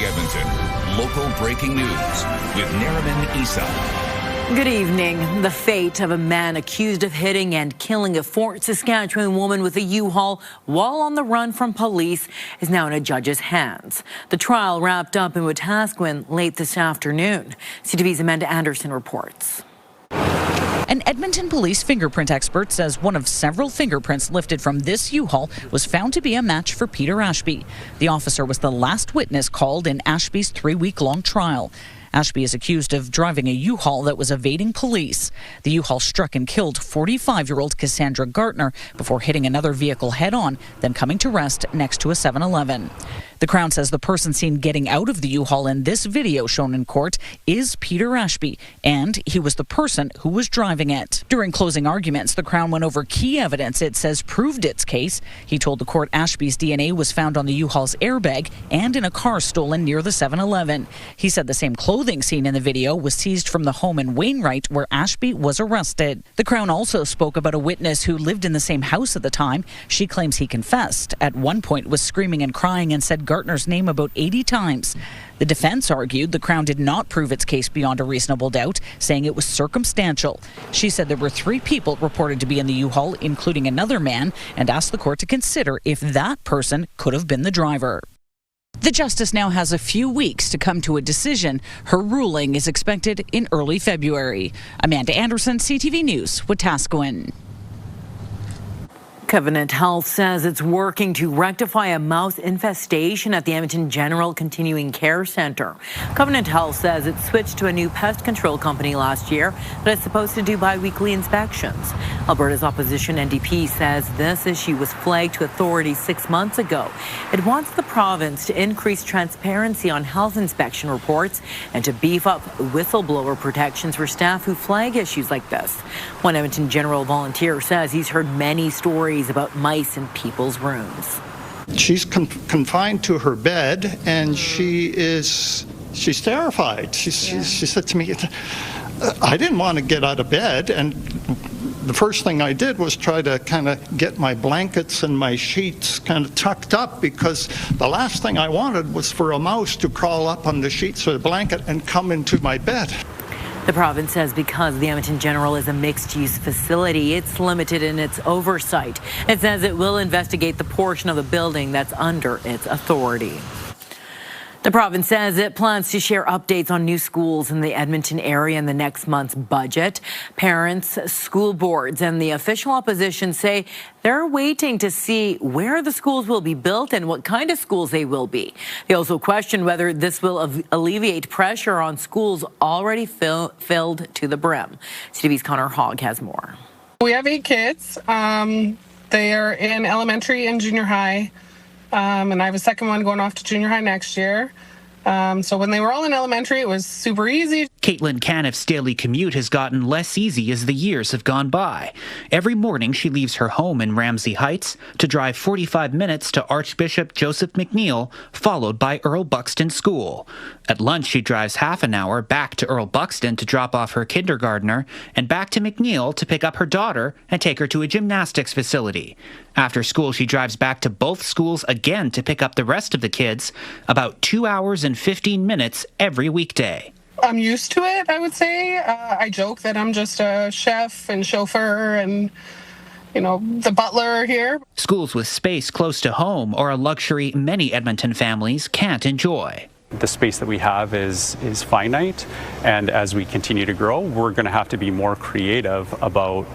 Edmonton, local breaking news with Nariman Isa. Good evening. The fate of a man accused of hitting and killing a Fort Saskatchewan woman with a U-Haul while on the run from police is now in a judge's hands. The trial wrapped up in Wetaskiwin late this afternoon. CTV's Amanda Anderson reports. An Edmonton police fingerprint expert says one of several fingerprints lifted from this U-Haul was found to be a match for Peter Ashby. The officer was the last witness called in Ashby's 3-week-long trial. Ashby is accused of driving a U-Haul that was evading police. The U-Haul struck and killed 45-year-old Cassandra Gartner before hitting another vehicle head-on, then coming to rest next to a 7-Eleven. The Crown says the person seen getting out of the U-Haul in this video shown in court is Peter Ashby, and he was the person who was driving it. During closing arguments, the Crown went over key evidence it says proved its case. He told the court Ashby's DNA was found on the U-Haul's airbag and in a car stolen near the 7-Eleven. He said the same clothing seen in the video was seized from the home in Wainwright where Ashby was arrested. The Crown also spoke about a witness who lived in the same house at the time. She claims he confessed. At one point was screaming and crying and said Gartner's name about 80 times. The defense argued the Crown did not prove its case beyond a reasonable doubt, saying it was circumstantial. She said there were 3 people reported to be in the U-Haul, including another man, and asked the court to consider if that person could have been the driver. The justice now has a few weeks to come to a decision. Her ruling is expected in early February. Amanda Anderson, CTV News, Wetaskiwin. Covenant Health says it's working to rectify a mouse infestation at the Edmonton General Continuing Care Centre. Covenant Health says it switched to a new pest control company last year that is supposed to do bi-weekly inspections. Alberta's opposition NDP says this issue was flagged to authorities 6 months ago. It wants the province to increase transparency on health inspection reports and to beef up whistleblower protections for staff who flag issues like this. One Edmonton General volunteer says he's heard many stories about mice in people's rooms. She's confined to her bed, and she's terrified. She said to me, I didn't want to get out of bed, and the first thing I did was try to kind of get my blankets and my sheets kind of tucked up, because the last thing I wanted was for a mouse to crawl up on the sheets or the blanket and come into my bed. The province says because the Edmonton General is a mixed-use facility, it's limited in its oversight. It says it will investigate the portion of the building that's under its authority. The province says it plans to share updates on new schools in the Edmonton area in the next month's budget. Parents, school boards, and the official opposition say they're waiting to see where the schools will be built and what kind of schools they will be. They also question whether this will alleviate pressure on schools already filled to the brim. CTV's Connor Hogg has more. We have 8 kids. They are in elementary and junior high. And I have a second one going off to junior high next year. So when they were all in elementary, it was super easy. Caitlin Caniff's daily commute has gotten less easy as the years have gone by. Every morning she leaves her home in Ramsey Heights to drive 45 minutes to Archbishop Joseph McNeil, followed by Earl Buxton School. At lunch, she drives half an hour back to Earl Buxton to drop off her kindergartner and back to McNeil to pick up her daughter and take her to a gymnastics facility. After school, she drives back to both schools again to pick up the rest of the kids, about 2 hours and 15 minutes every weekday. I'm used to it, I would say. I joke that I'm just a chef and chauffeur and, the butler here. Schools with space close to home are a luxury many Edmonton families can't enjoy. The space that we have is finite, and as we continue to grow, we're going to have to be more creative about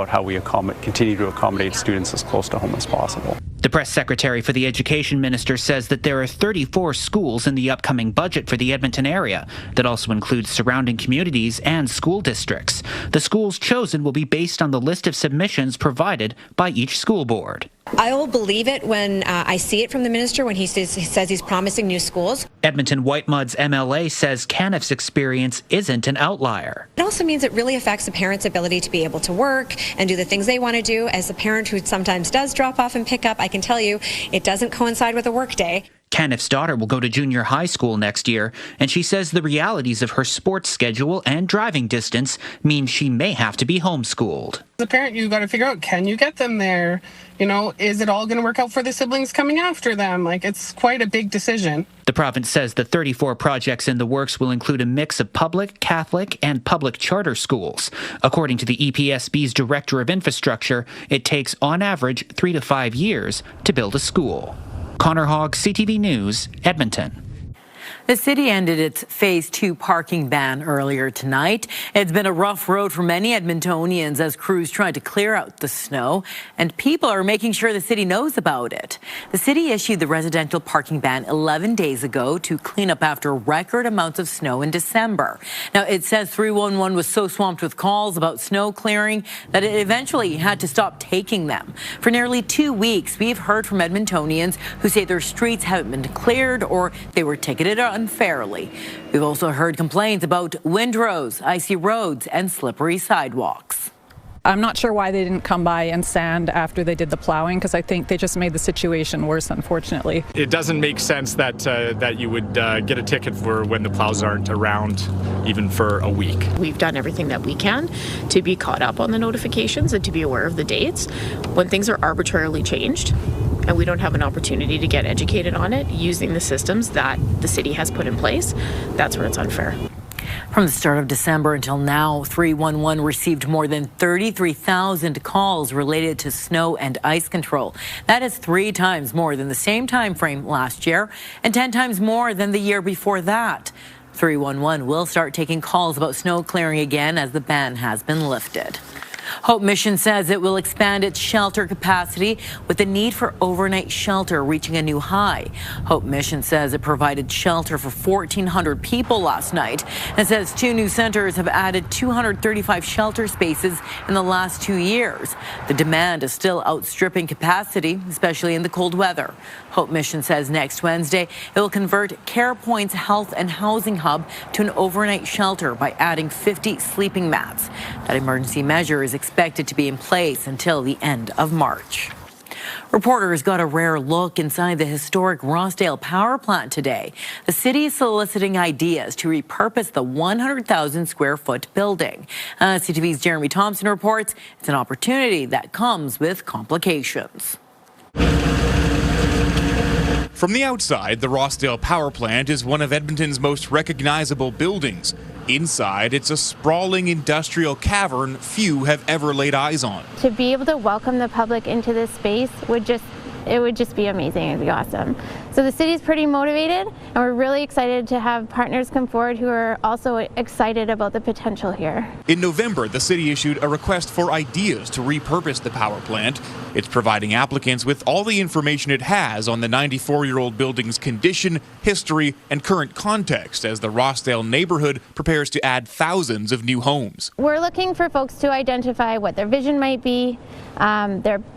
how we continue to accommodate students as close to home as possible. The press secretary for the education minister says that there are 34 schools in the upcoming budget for the Edmonton area. That also includes surrounding communities and school districts. The schools chosen will be based on the list of submissions provided by each school board. I will believe it when I see it from the minister when he says he's promising new schools. Edmonton Whitemud's MLA says Caniff's experience isn't an outlier. It also means it really affects the parent's ability to be able to work and do the things they want to do. As a parent who sometimes does drop off and pick up, I can tell you it doesn't coincide with a work day. Caniff's daughter will go to junior high school next year, and she says the realities of her sports schedule and driving distance mean she may have to be homeschooled. As a parent, you got to figure out, can you get them there? You know, is it all going to work out for the siblings coming after them? Like, it's quite a big decision. The province says the 34 projects in the works will include a mix of public, Catholic, and public charter schools. According to the EPSB's Director of Infrastructure, it takes on average 3 to 5 years to build a school. Connor Hogg, CTV News, Edmonton. The city ended its Phase 2 parking ban earlier tonight. It's been a rough road for many Edmontonians as crews tried to clear out the snow, and people are making sure the city knows about it. The city issued the residential parking ban 11 days ago to clean up after record amounts of snow in December. Now, it says 311 was so swamped with calls about snow clearing that it eventually had to stop taking them. For nearly 2 weeks, we've heard from Edmontonians who say their streets haven't been cleared or they were ticketed unfairly. We've also heard complaints about windrows, icy roads, and slippery sidewalks. I'm not sure why they didn't come by and sand after they did the plowing, because I think they just made the situation worse, unfortunately. It doesn't make sense that you would get a ticket for when the plows aren't around, even for a week. We've done everything that we can to be caught up on the notifications and to be aware of the dates. When things are arbitrarily changed, and we don't have an opportunity to get educated on it using the systems that the city has put in place, that's where it's unfair. From the start of December until now, 311 received more than 33,000 calls related to snow and ice control. That is 3 times more than the same time frame last year and 10 times more than the year before that. 311 will start taking calls about snow clearing again as the ban has been lifted. Hope Mission says it will expand its shelter capacity with the need for overnight shelter reaching a new high. Hope Mission says it provided shelter for 1,400 people last night and says 2 new centers have added 235 shelter spaces in the last 2 years. The demand is still outstripping capacity, especially in the cold weather. Hope Mission says next Wednesday it will convert Care Point's health and housing hub to an overnight shelter by adding 50 sleeping mats. That emergency measure is expected to be in place until the end of March. Reporters got a rare look inside the historic Rossdale power plant today. The city is soliciting ideas to repurpose the 100,000 square foot building. CTV's Jeremy Thompson reports it's an opportunity that comes with complications. From the outside, the Rossdale power plant is one of Edmonton's most recognizable buildings. Inside, it's a sprawling industrial cavern few have ever laid eyes on. To be able to welcome the public into this space would just be amazing. It'd be awesome. So the city's pretty motivated, and we're really excited to have partners come forward who are also excited about the potential here. In November, the city issued a request for ideas to repurpose the power plant. It's providing applicants with all the information it has on the 94-year-old building's condition, history, and current context as the Rossdale neighborhood prepares to add thousands of new homes. We're looking for folks to identify what their vision might be,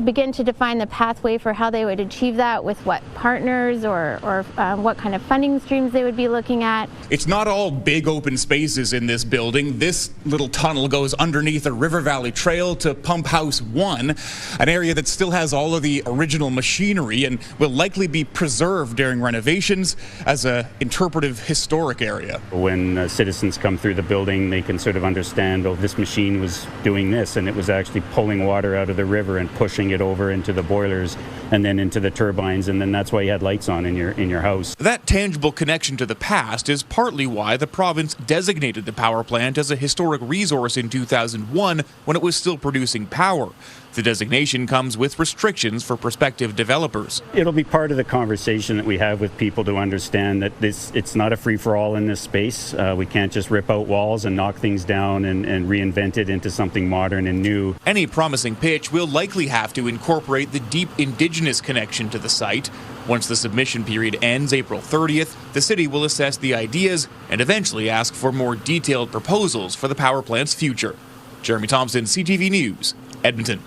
begin to define the pathway for how they would achieve that with what partners or what kind of funding streams they would be looking at. It's not all big open spaces in this building. This little tunnel goes underneath a River Valley Trail to Pump House 1, an area that still has all of the original machinery and will likely be preserved during renovations as an interpretive historic area. When citizens come through the building, they can sort of understand, oh, this machine was doing this, and it was actually pulling water out of the river and pushing it over into the boilers and then into the turbines, and then that's why you had lights on in your house. That tangible connection to the past is partly why the province designated the power plant as a historic resource in 2001 when it was still producing power. The designation comes with restrictions for prospective developers. It'll be part of the conversation that we have with people to understand that it's not a free-for-all in this space. We can't just rip out walls and knock things down and reinvent it into something modern and new. Any promising pitch will likely have to incorporate the deep Indigenous connection to the site. Once the submission period ends April 30th, the city will assess the ideas and eventually ask for more detailed proposals for the power plant's future. Jeremy Thompson, CTV News, Edmonton.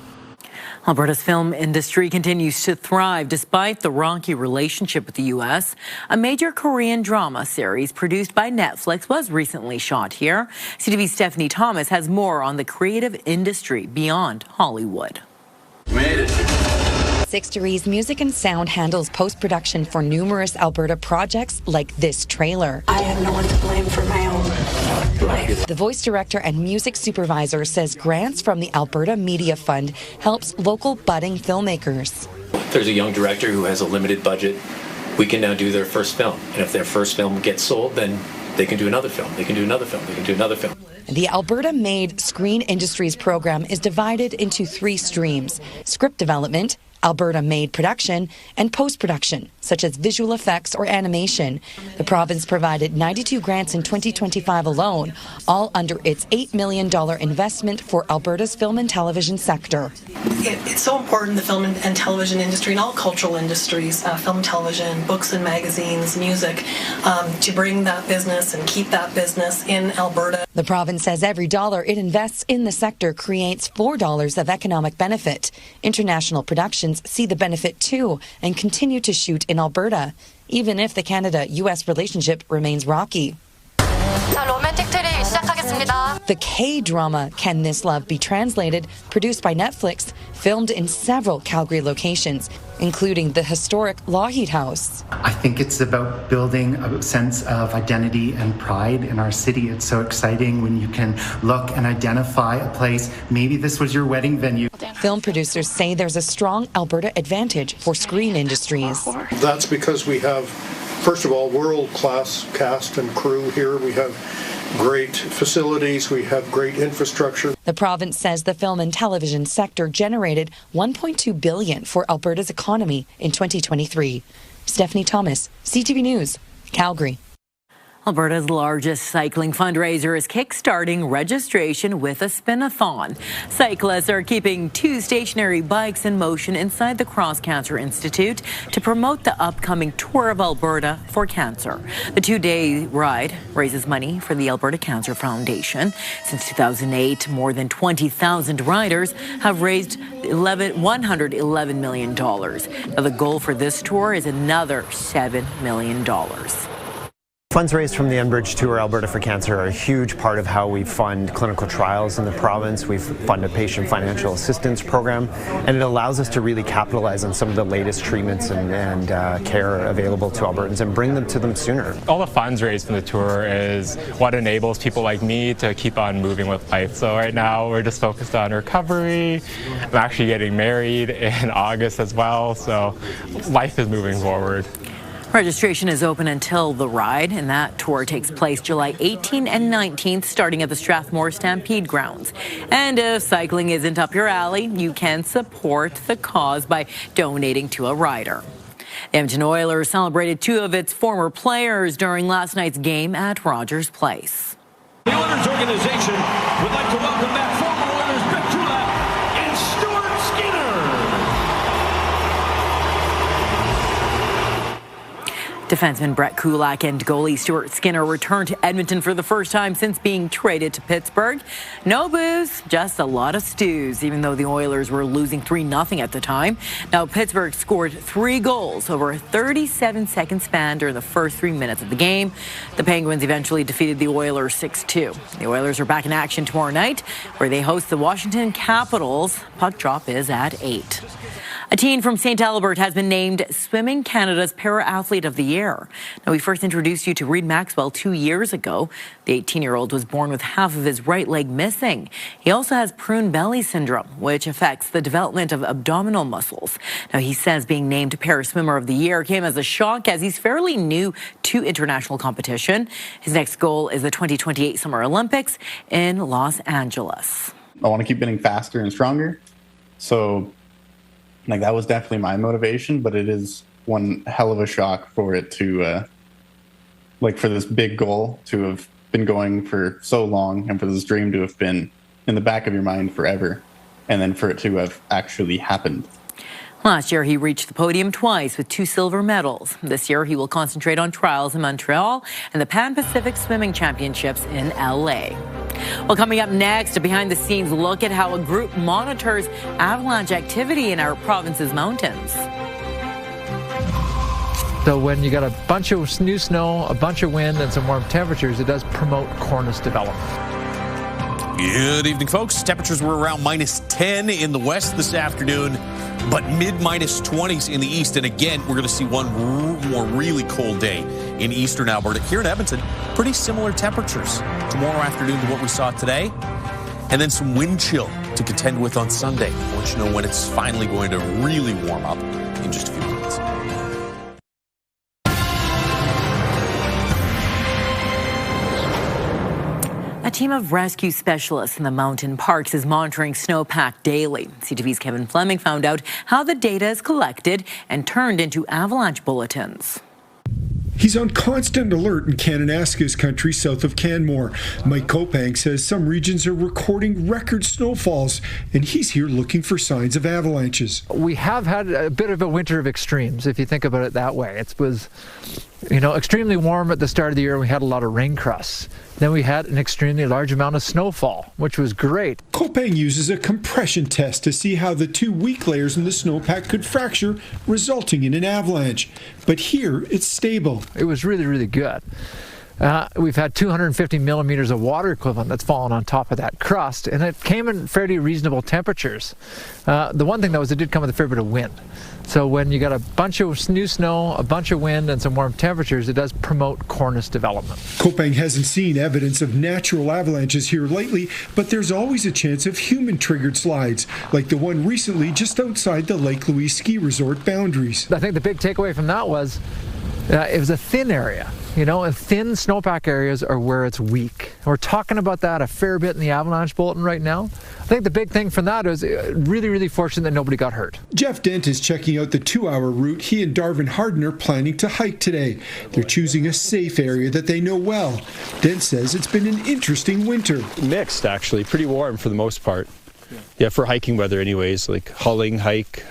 Alberta's film industry continues to thrive despite the rocky relationship with the U.S. A major Korean drama series produced by Netflix was recently shot here. CTV's Stephanie Thomas has more on the creative industry beyond Hollywood. 6 Degrees Music and Sound handles post-production for numerous Alberta projects like this trailer. I have no one to blame for my own life. The voice director and music supervisor says grants from the Alberta Media Fund helps local budding filmmakers. If there's a young director who has a limited budget, we can now do their first film. And if their first film gets sold, then they can do another film. They can do another film. They can do another film. The Alberta Made Screen Industries program is divided into 3 streams: script development, Alberta Made production, and post-production, such as visual effects or animation. The province provided 92 grants in 2025 alone, all under its $8 million investment for Alberta's film and television sector. It's so important, the film and television industry and all cultural industries, film, television, books and magazines, music, to bring that business and keep that business in Alberta. The province says every dollar it invests in the sector creates $4 of economic benefit. International productions see the benefit too and continue to shoot in Alberta, even if the Canada-US relationship remains rocky. The K-drama Can This Love Be Translated, produced by Netflix, filmed in several Calgary locations, including the historic Lougheed House. I think it's about building a sense of identity and pride in our city. It's so exciting when you can look and identify a place. Maybe this was your wedding venue. Film producers say there's a strong Alberta advantage for screen industries. That's because we have, first of all, world-class cast and crew here. We have great facilities, we have great infrastructure. The province says the film and television sector generated $1.2 billion for Alberta's economy in 2023. Stephanie Thomas, CTV News, Calgary. Alberta's largest cycling fundraiser is kickstarting registration with a spin-a-thon. Cyclists are keeping 2 stationary bikes in motion inside the Cross Cancer Institute to promote the upcoming Tour of Alberta for Cancer. The 2-day ride raises money for the Alberta Cancer Foundation. Since 2008, more than 20,000 riders have raised $111 million. Now, the goal for this tour is another $7 million. Funds raised from the Enbridge Tour Alberta for Cancer are a huge part of how we fund clinical trials in the province. We fund a patient financial assistance program, and it allows us to really capitalize on some of the latest treatments and care available to Albertans and bring them to them sooner. All the funds raised from the tour is what enables people like me to keep on moving with life. So right now we're just focused on recovery. I'm actually getting married in August as well, so life is moving forward. Registration is open until the ride, and that tour takes place July 18 and 19th, starting at the Strathmore Stampede grounds. And if cycling isn't up your alley, you can support the cause by donating to a rider. The Edmonton Oilers celebrated 2 of its former players during last night's game at Rogers Place. The Oilers organization would like to welcome back former Oilers Petula and Stuart Skinner. Defenseman Brett Kulak and goalie Stuart Skinner returned to Edmonton for the first time since being traded to Pittsburgh. No booze, just a lot of stews, even though the Oilers were losing 3-0 at the time. Now, Pittsburgh scored 3 goals over a 37-second span during the first 3 minutes of the game. The Penguins eventually defeated the Oilers 6-2. The Oilers are back in action tomorrow night, where they host the Washington Capitals. Puck drop is at 8. A teen from St. Albert has been named Swimming Canada's Para-Athlete of the Year. Now, we first introduced you to Reed Maxwell 2 years ago. The 18-year-old was born with half of his right leg missing. He also has prune belly syndrome, which affects the development of abdominal muscles. Now, he says being named Para-Swimmer of the Year came as a shock, as he's fairly new to international competition. His next goal is the 2028 Summer Olympics in Los Angeles. I want to keep getting faster and stronger. So that was definitely my motivation, but it is one hell of a shock for it to, for this big goal to have been going for so long and for this dream to have been in the back of your mind forever, and then for it to have actually happened. Last year, he reached the podium twice with 2 silver medals. This year, he will concentrate on trials in Montreal and the Pan-Pacific Swimming Championships in LA. Well, coming up next, a behind-the-scenes look at how a group monitors avalanche activity in our province's mountains. So when you got a bunch of new snow, a bunch of wind, and some warm temperatures, it does promote cornice development. Good evening, folks. Temperatures were around -10 in the west this afternoon. but mid-minus 20s in the east. And again, we're going to see one more really cold day in eastern Alberta. Here in Edmonton, pretty similar temperatures tomorrow afternoon to what we saw today. And then some wind chill to contend with on Sunday. We'll let you know when it's finally going to really warm up in just a few minutes. A team of rescue specialists in the mountain parks is monitoring snowpack daily. CTV's Kevin Fleming found out how the data is collected and turned into avalanche bulletins. He's on constant alert in Kananaskis country south of Canmore. Mike Kopang says some regions are recording record snowfalls, and he's here looking for signs of avalanches. We have had a bit of a winter of extremes, if you think about it that way. It was, extremely warm at the start of the year. We had a lot of rain crusts. Then we had an extremely large amount of snowfall, which was great. Kopang uses a compression test to see how the two weak layers in the snowpack could fracture, resulting in an avalanche. But here, it's stable. It was really, really good. We've had 250 millimeters of water equivalent that's fallen on top of that crust, and it came in fairly reasonable temperatures. The one thing, though, is it did come with a fair bit of wind. So when you got a bunch of new snow, a bunch of wind, and some warm temperatures, it does promote cornice development. Kopang hasn't seen evidence of natural avalanches here lately, but there's always a chance of human-triggered slides, like the one recently just outside the Lake Louise ski resort boundaries. I think the big takeaway from that was it was a thin area. And thin snowpack areas are where it's weak. We're talking about that a fair bit in the avalanche bulletin right now. I think the big thing from that is really, really fortunate that nobody got hurt. Jeff Dent is checking out the 2-hour route he and Darvin Harden are planning to hike today. They're choosing a safe area that they know well. Dent says it's been an interesting winter. Mixed, actually. Pretty warm for the most part. Yeah, for hiking weather anyways, like hulling, hike,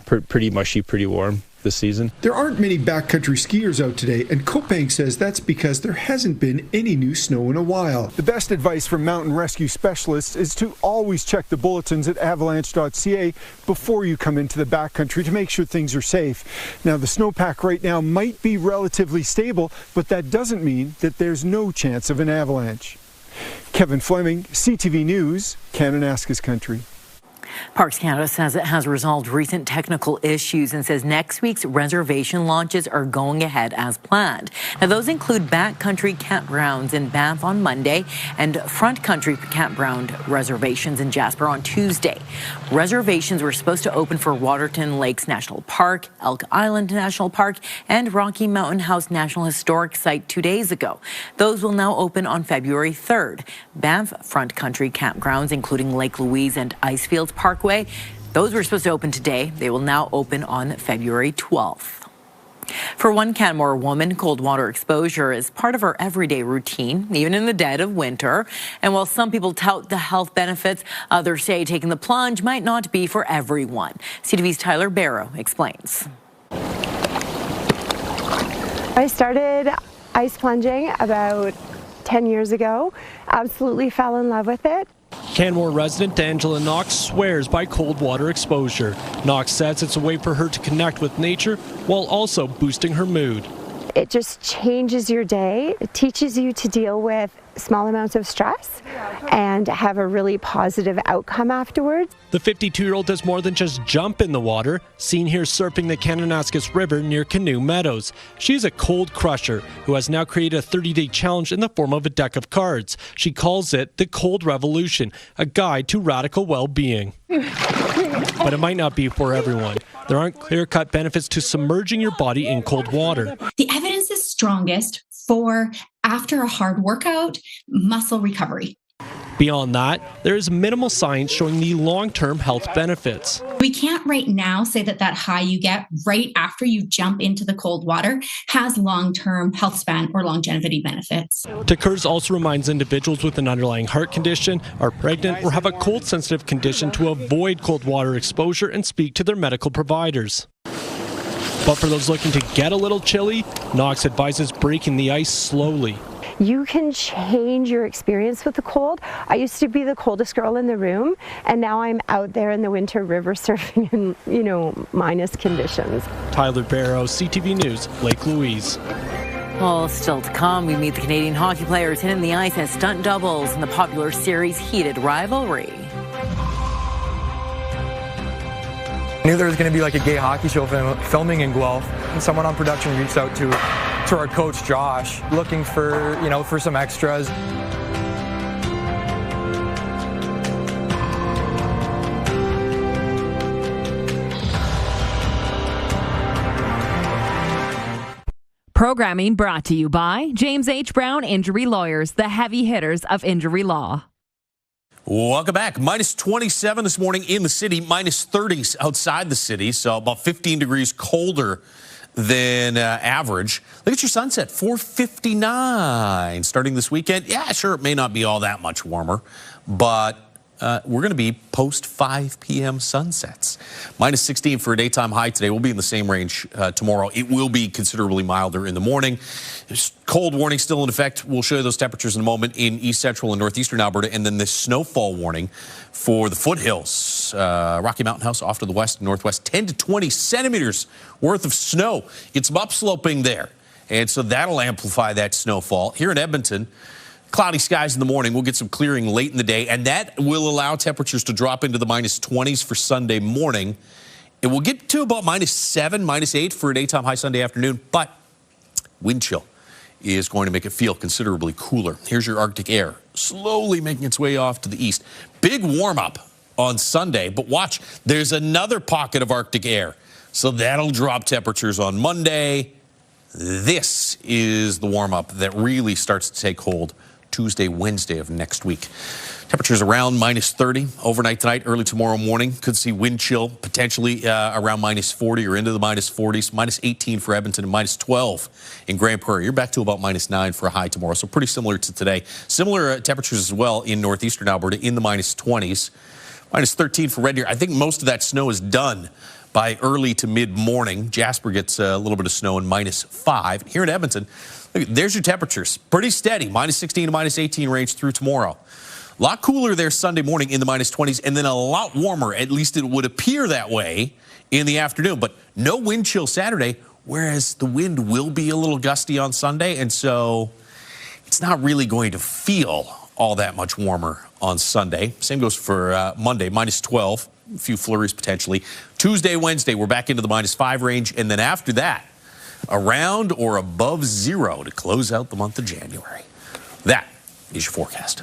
pretty mushy, pretty warm this season. There aren't many backcountry skiers out today, and Kopang says that's because there hasn't been any new snow in a while. The best advice from mountain rescue specialists is to always check the bulletins at avalanche.ca before you come into the backcountry to make sure things are safe. Now, the snowpack right now might be relatively stable, but that doesn't mean that there's no chance of an avalanche. Kevin Fleming, CTV News, Kananaskis country. Parks Canada says it has resolved recent technical issues and says next week's reservation launches are going ahead as planned. Now, those include backcountry campgrounds in Banff on Monday and front country campground reservations in Jasper on Tuesday. Reservations were supposed to open for Waterton Lakes National Park, Elk Island National Park, and Rocky Mountain House National Historic Site 2 days ago. Those will now open on February 3rd. Banff front country campgrounds, including Lake Louise and Icefields Parkway, those were supposed to open today. They will now open on February 12th. For one Canmore woman, cold water exposure is part of her everyday routine, even in the dead of winter. And while some people tout the health benefits, others say taking the plunge might not be for everyone. CTV's Tyler Barrow explains. I started ice plunging about 10 years ago. Absolutely fell in love with it. Canmore resident Angela Knox swears by cold water exposure. Knox says it's a way for her to connect with nature while also boosting her mood. It just changes your day. It teaches you to deal with small amounts of stress and have a really positive outcome afterwards. The 52-year-old does more than just jump in the water, seen here surfing the Kananaskis River near Canoe Meadows. She's a cold crusher who has now created a 30-day challenge in the form of a deck of cards. She calls it the Cold Revolution, a guide to radical well-being. But it might not be for everyone. There aren't clear-cut benefits to submerging your body in cold water. The evidence is strongest for after a hard workout, muscle recovery. Beyond that, there is minimal science showing the long-term health benefits. We can't right now say that high you get right after you jump into the cold water has long-term health span or longevity benefits. TECURS also reminds individuals with an underlying heart condition, are pregnant, or have a cold-sensitive condition to avoid cold water exposure and speak to their medical providers. But for those looking to get a little chilly, Knox advises breaking the ice slowly. You can change your experience with the cold. I used to be the coldest girl in the room, and now I'm out there in the winter river surfing in, minus conditions. Tyler Barrow, CTV News, Lake Louise. Well, still to come, we meet the Canadian hockey players hitting the ice as stunt doubles in the popular series Heated Rivalry. I knew there was going to be like a gay hockey show filming in Guelph, and someone on production reached out to our coach Josh, looking for, for some extras. Programming brought to you by James H. Brown Injury Lawyers, the heavy hitters of injury law. Welcome back. Minus 27 this morning in the city, minus 30s outside the city, so about 15 degrees colder than average. Look at your sunset, 4:59 starting this weekend. Yeah, sure, it may not be all that much warmer, but we're going to be post 5 p.m. sunsets. Minus 16 for a daytime high today. We'll be in the same range tomorrow. It will be considerably milder in the morning. There's cold warning still in effect. We'll show you those temperatures in a moment in east central and northeastern Alberta. And then this snowfall warning for the foothills. Rocky Mountain House off to the west and northwest. 10 to 20 centimeters worth of snow. Get some upsloping there. And so that'll amplify that snowfall. Here in Edmonton, cloudy skies in the morning. We'll get some clearing late in the day, and that will allow temperatures to drop into the minus 20s for Sunday morning. It will get to about minus 7, minus 8 for a daytime high Sunday afternoon, but wind chill is going to make it feel considerably cooler. Here's your Arctic air slowly making its way off to the east. Big warm-up on Sunday, but watch, there's another pocket of Arctic air, so that'll drop temperatures on Monday. This is the warm-up that really starts to take hold Tuesday, Wednesday of next week. Temperatures around minus 30 overnight tonight, early tomorrow morning. Could see wind chill potentially around minus 40 or into the minus 40s. Minus 18 for Edmonton and minus 12 in Grand Prairie. You're back to about minus 9 for a high tomorrow, so pretty similar to today. Similar temperatures as well in northeastern Alberta in the minus 20s. Minus 13 for Red Deer. I think most of that snow is done by early to mid-morning. Jasper gets a little bit of snow in minus 5. Here in Edmonton, look, there's your temperatures. Pretty steady, minus 16 to minus 18 range through tomorrow. A lot cooler there Sunday morning in the minus 20s, and then a lot warmer, at least it would appear that way, in the afternoon. But no wind chill Saturday, whereas the wind will be a little gusty on Sunday, and so it's not really going to feel all that much warmer on Sunday. Same goes for Monday, minus 12. A few flurries potentially. Tuesday, Wednesday, we're back into the minus 5 range. And then after that, around or above 0 to close out the month of January. That is your forecast.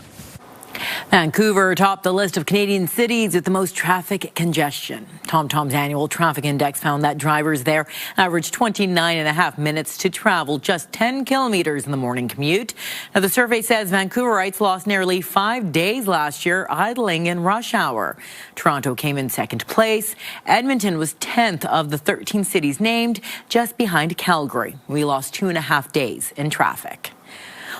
Vancouver topped the list of Canadian cities with the most traffic congestion. TomTom's annual traffic index found that drivers there averaged 29.5 minutes to travel just 10 kilometers in the morning commute. Now, the survey says Vancouverites lost nearly 5 days last year idling in rush hour. Toronto came in second place. Edmonton was 10th of the 13 cities named, just behind Calgary. We lost 2.5 days in traffic.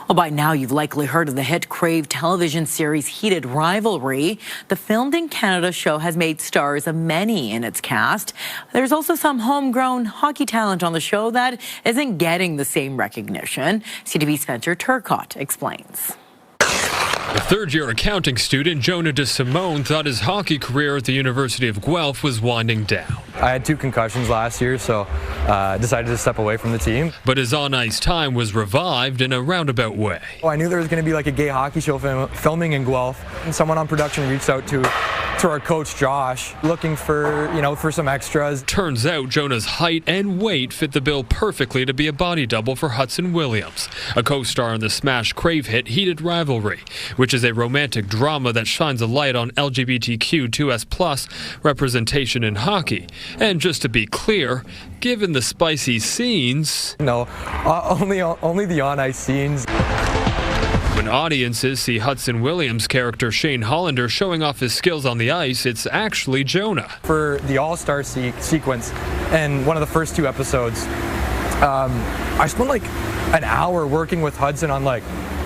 Well, by now, you've likely heard of the hit Crave television series Heated Rivalry. The filmed in Canada show has made stars of many in its cast. There's also some homegrown hockey talent on the show that isn't getting the same recognition. CTV Spencer Turcotte explains. A third-year accounting student, Jonah DeSimone, thought his hockey career at the University of Guelph was winding down. I had 2 concussions last year, so decided to step away from the team. But his on-ice time was revived in a roundabout way. I knew there was going to be like a gay hockey show filming in Guelph, and someone on production reached out to our coach Josh, looking for, for some extras. Turns out Jonah's height and weight fit the bill perfectly to be a body double for Hudson Williams, a co-star in the smash Crave hit Heated Rivalry, which is a romantic drama that shines a light on LGBTQ2S+ representation in hockey. And just to be clear, given the spicy scenes... No, only the on-ice scenes. When audiences see Hudson Williams' character Shane Hollander showing off his skills on the ice, it's actually Jonah. For the All-Star sequence and one of the first 2 episodes, I spent like an hour working with Hudson on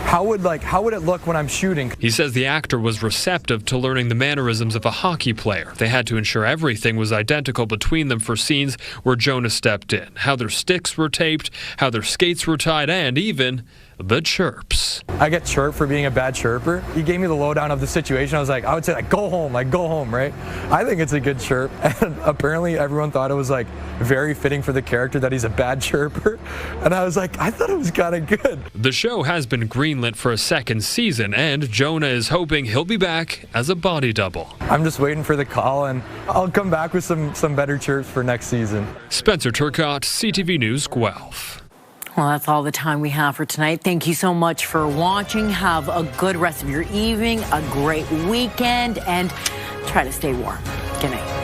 how would it look when I'm shooting? He says the actor was receptive to learning the mannerisms of a hockey player. They had to ensure everything was identical between them for scenes where Jonah stepped in, how their sticks were taped, how their skates were tied, and even the chirps. I get chirped for being a bad chirper. He gave me the lowdown of the situation. I was like, I would say like, go home, right? I think it's a good chirp. And apparently everyone thought it was like very fitting for the character that he's a bad chirper. And I was like, I thought it was kind of good. The show has been greenlit for a second season, and Jonah is hoping he'll be back as a body double. I'm just waiting for the call, and I'll come back with some better chirps for next season. Spencer Turcotte, CTV News, Guelph. Well, that's all the time we have for tonight. Thank you so much for watching. Have a good rest of your evening, a great weekend, and try to stay warm. Good night.